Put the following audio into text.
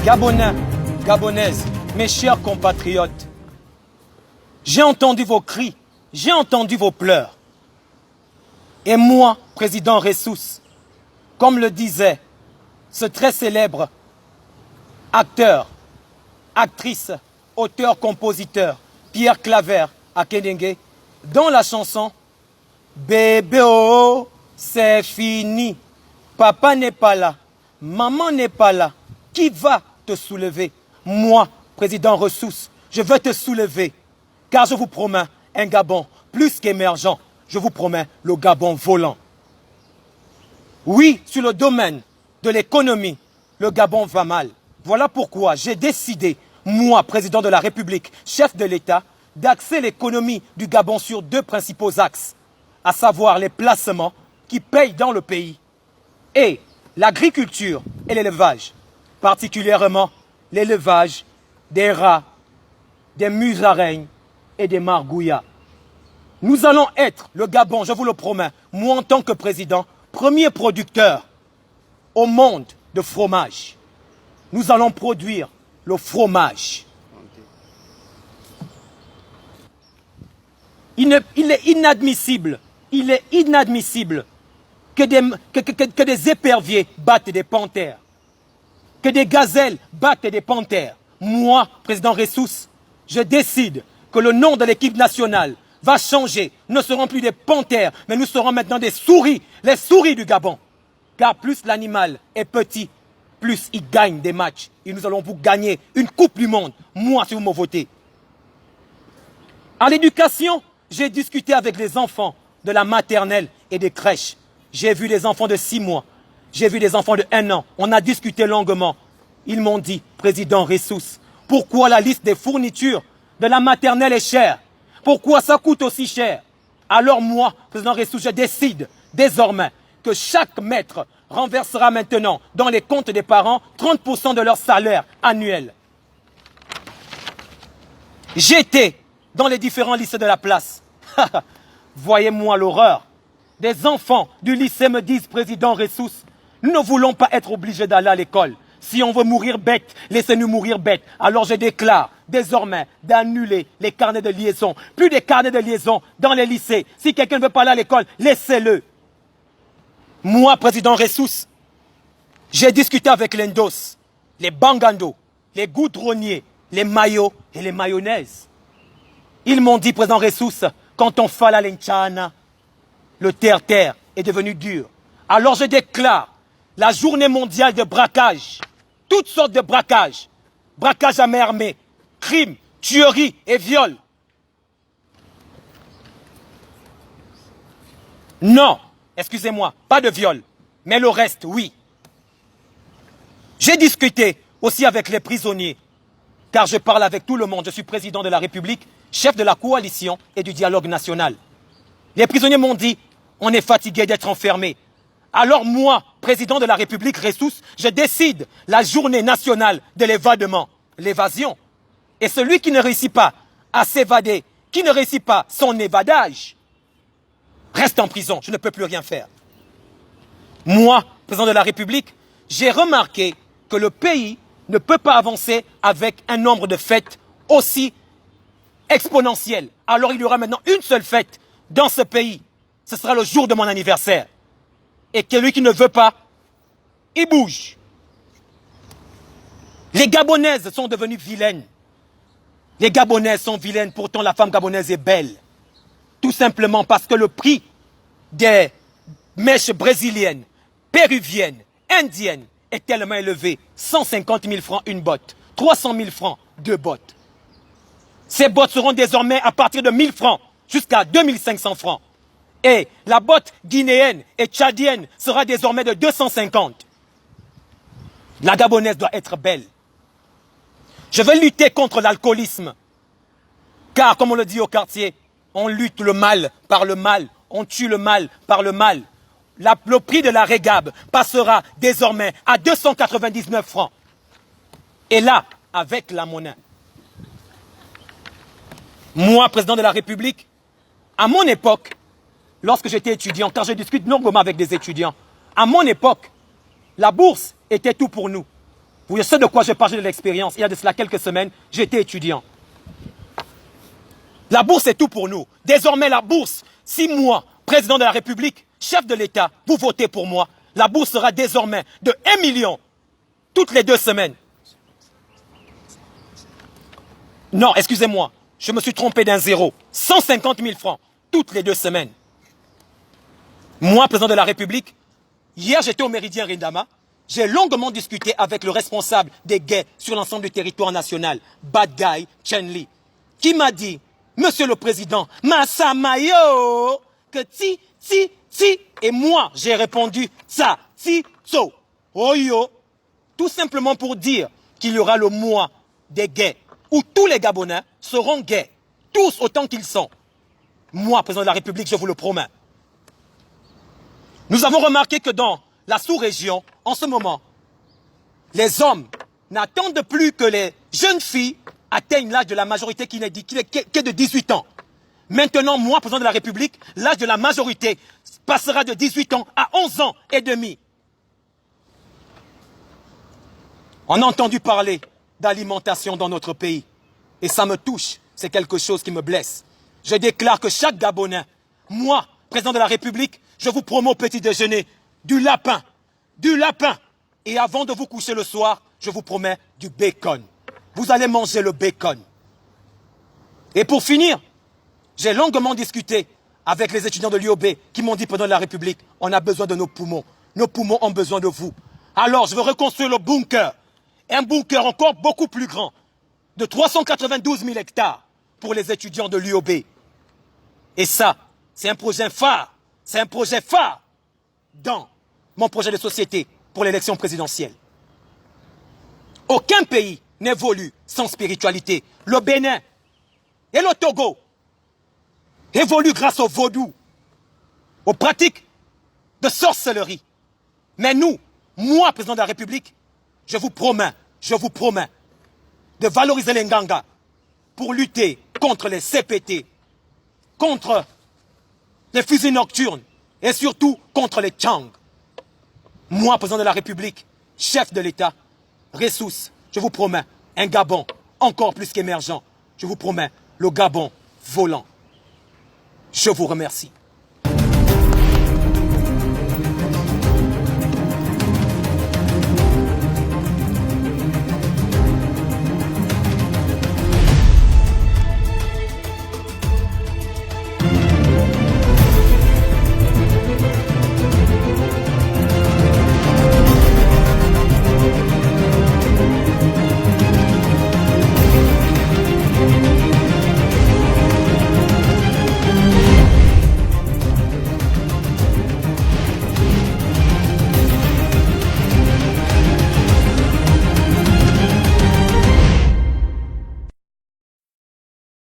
Gabonais, Gabonaises, mes chers compatriotes, j'ai entendu vos cris, j'ai entendu vos pleurs. Et moi, président Ressous, comme le disait ce très célèbre acteur, actrice, auteur, compositeur, Pierre Claver Akédengue, dans la chanson « Bébé oh, c'est fini, papa n'est pas là, maman n'est pas là, qui va te soulever? Moi, président Ressous, je veux te soulever, car je vous promets un Gabon plus qu'émergent, je vous promets le Gabon volant. Oui, sur le domaine de l'économie, le Gabon va mal. Voilà pourquoi j'ai décidé, moi, président de la République, chef de l'État, d'axer l'économie du Gabon sur deux principaux axes, à savoir les placements qui payent dans le pays et l'agriculture et l'élevage, particulièrement l'élevage des rats, des musaraignes et des margouillas. Nous allons être, le Gabon, je vous le promets, moi en tant que président, premier producteur au monde de fromage. Nous allons produire le fromage. Il est inadmissible que des éperviers battent des panthères, que des gazelles battent des panthères. Moi, président Ressous, je décide que le nom de l'équipe nationale va changer. Nous ne serons plus des panthères, mais nous serons maintenant des souris, les souris du Gabon. Car plus l'animal est petit, plus il gagne des matchs. Et nous allons vous gagner une Coupe du Monde, moi si vous me votez. À l'éducation, j'ai discuté avec les enfants de la maternelle et des crèches. J'ai vu des enfants de 6 mois, j'ai vu des enfants de 1 an. On a discuté longuement. Ils m'ont dit, président Ressous, pourquoi la liste des fournitures de la maternelle est chère? Pourquoi ça coûte aussi cher? Alors moi, président Ressous, je décide désormais que chaque maître renversera maintenant dans les comptes des parents 30% de leur salaire annuel. J'étais dans les différents lycées de la place. Voyez-moi l'horreur. Des enfants du lycée me disent, président Ressous, nous ne voulons pas être obligés d'aller à l'école. Si on veut mourir bête, laissez-nous mourir bête. Alors je déclare désormais d'annuler les carnets de liaison. Plus de carnets de liaison dans les lycées. Si quelqu'un ne veut pas aller à l'école, laissez-le. Moi, président Ressous, j'ai discuté avec les Ndos, les Bangando, les goudronniers, les maillots et les mayonnaises. Ils m'ont dit, président Ressous, quand on fait la lenchana, le terre-terre est devenu dur. Alors je déclare la journée mondiale de braquage, toutes sortes de braquages, braquage à main armée, crimes, tueries et viols. Non, excusez-moi, pas de viol, mais le reste, oui. J'ai discuté aussi avec les prisonniers, car je parle avec tout le monde. Je suis président de la République, chef de la coalition et du dialogue national. Les prisonniers m'ont dit, on est fatigué d'être enfermés. Alors moi, président de la République Ressous, je décide la journée nationale de l'évadement, l'évasion. Et celui qui ne réussit pas à s'évader, qui ne réussit pas son évadage, reste en prison, je ne peux plus rien faire. Moi, président de la République, j'ai remarqué que le pays ne peut pas avancer avec un nombre de fêtes aussi exponentiel. Alors il y aura maintenant une seule fête dans ce pays. Ce sera le jour de mon anniversaire. Et celui qui ne veut pas, il bouge. Les Gabonaises sont devenues vilaines. Les Gabonaises sont vilaines, pourtant la femme gabonaise est belle. Tout simplement parce que le prix des mèches brésiliennes, péruviennes, indiennes est tellement élevé. 150 000 francs une botte, 300 000 francs 2 bottes. Ces bottes seront désormais à partir de 1000 francs jusqu'à 2500 francs. Et la botte guinéenne et tchadienne sera désormais de 250. La Gabonaise doit être belle. Je vais lutter contre l'alcoolisme. Car, comme on le dit au quartier, on lutte le mal par le mal, on tue le mal par le mal. Le prix de la régabe passera désormais à 299 francs. Et là, avec la monnaie. Moi, président de la République, à mon époque, lorsque j'étais étudiant, car je discute longuement avec des étudiants, à mon époque, la bourse était tout pour nous. Vous savez de quoi je parle de l'expérience. Il y a de cela quelques semaines, j'étais étudiant. La bourse est tout pour nous. Désormais, la bourse, si moi, président de la République, chef de l'État, vous votez pour moi, la bourse sera désormais de 1 million toutes les 2 semaines. Non, excusez-moi, je me suis trompé d'un zéro. 150 000 francs toutes les 2 semaines. Moi, président de la République, hier j'étais au Méridien Rindama, j'ai longuement discuté avec le responsable des guets sur l'ensemble du territoire national, Bad Guy Chen Li, qui m'a dit, Monsieur le Président, Masamayo, que ti, et moi j'ai répondu, tsa, ti, tso, oyo, tout simplement pour dire qu'il y aura le mois des gays, où tous les Gabonais seront gays, tous autant qu'ils sont. Moi, président de la République, je vous le promets. Nous avons remarqué que dans la sous-région, en ce moment, les hommes n'attendent plus que les jeunes filles atteignent l'âge de la majorité qui n'est que de 18 ans. Maintenant, moi, président de la République, l'âge de la majorité passera de 18 ans à 11 ans et demi. On a entendu parler d'alimentation dans notre pays. Et ça me touche, c'est quelque chose qui me blesse. Je déclare que chaque Gabonais, moi, président de la République, je vous promets au petit déjeuner du lapin. Et avant de vous coucher le soir, je vous promets du bacon. Vous allez manger le bacon. Et pour finir, j'ai longuement discuté avec les étudiants de l'UOB qui m'ont dit, président de la République, on a besoin de nos poumons. Nos poumons ont besoin de vous. Alors, je veux reconstruire le bunker. Un bunker encore beaucoup plus grand, de 392 000 hectares pour les étudiants de l'UOB. Et ça, c'est un projet phare. C'est un projet phare dans mon projet de société pour l'élection présidentielle. Aucun pays n'évolue sans spiritualité. Le Bénin et le Togo évoluent grâce au vaudou, aux pratiques de sorcellerie. Mais nous, moi, président de la République, je vous promets de valoriser les Nganga pour lutter contre les CPT, contre les fusils nocturnes et surtout contre les Tchang. Moi, président de la République, chef de l'État, ressources, je vous promets un Gabon encore plus qu'émergent. Je vous promets le Gabon volant. Je vous remercie.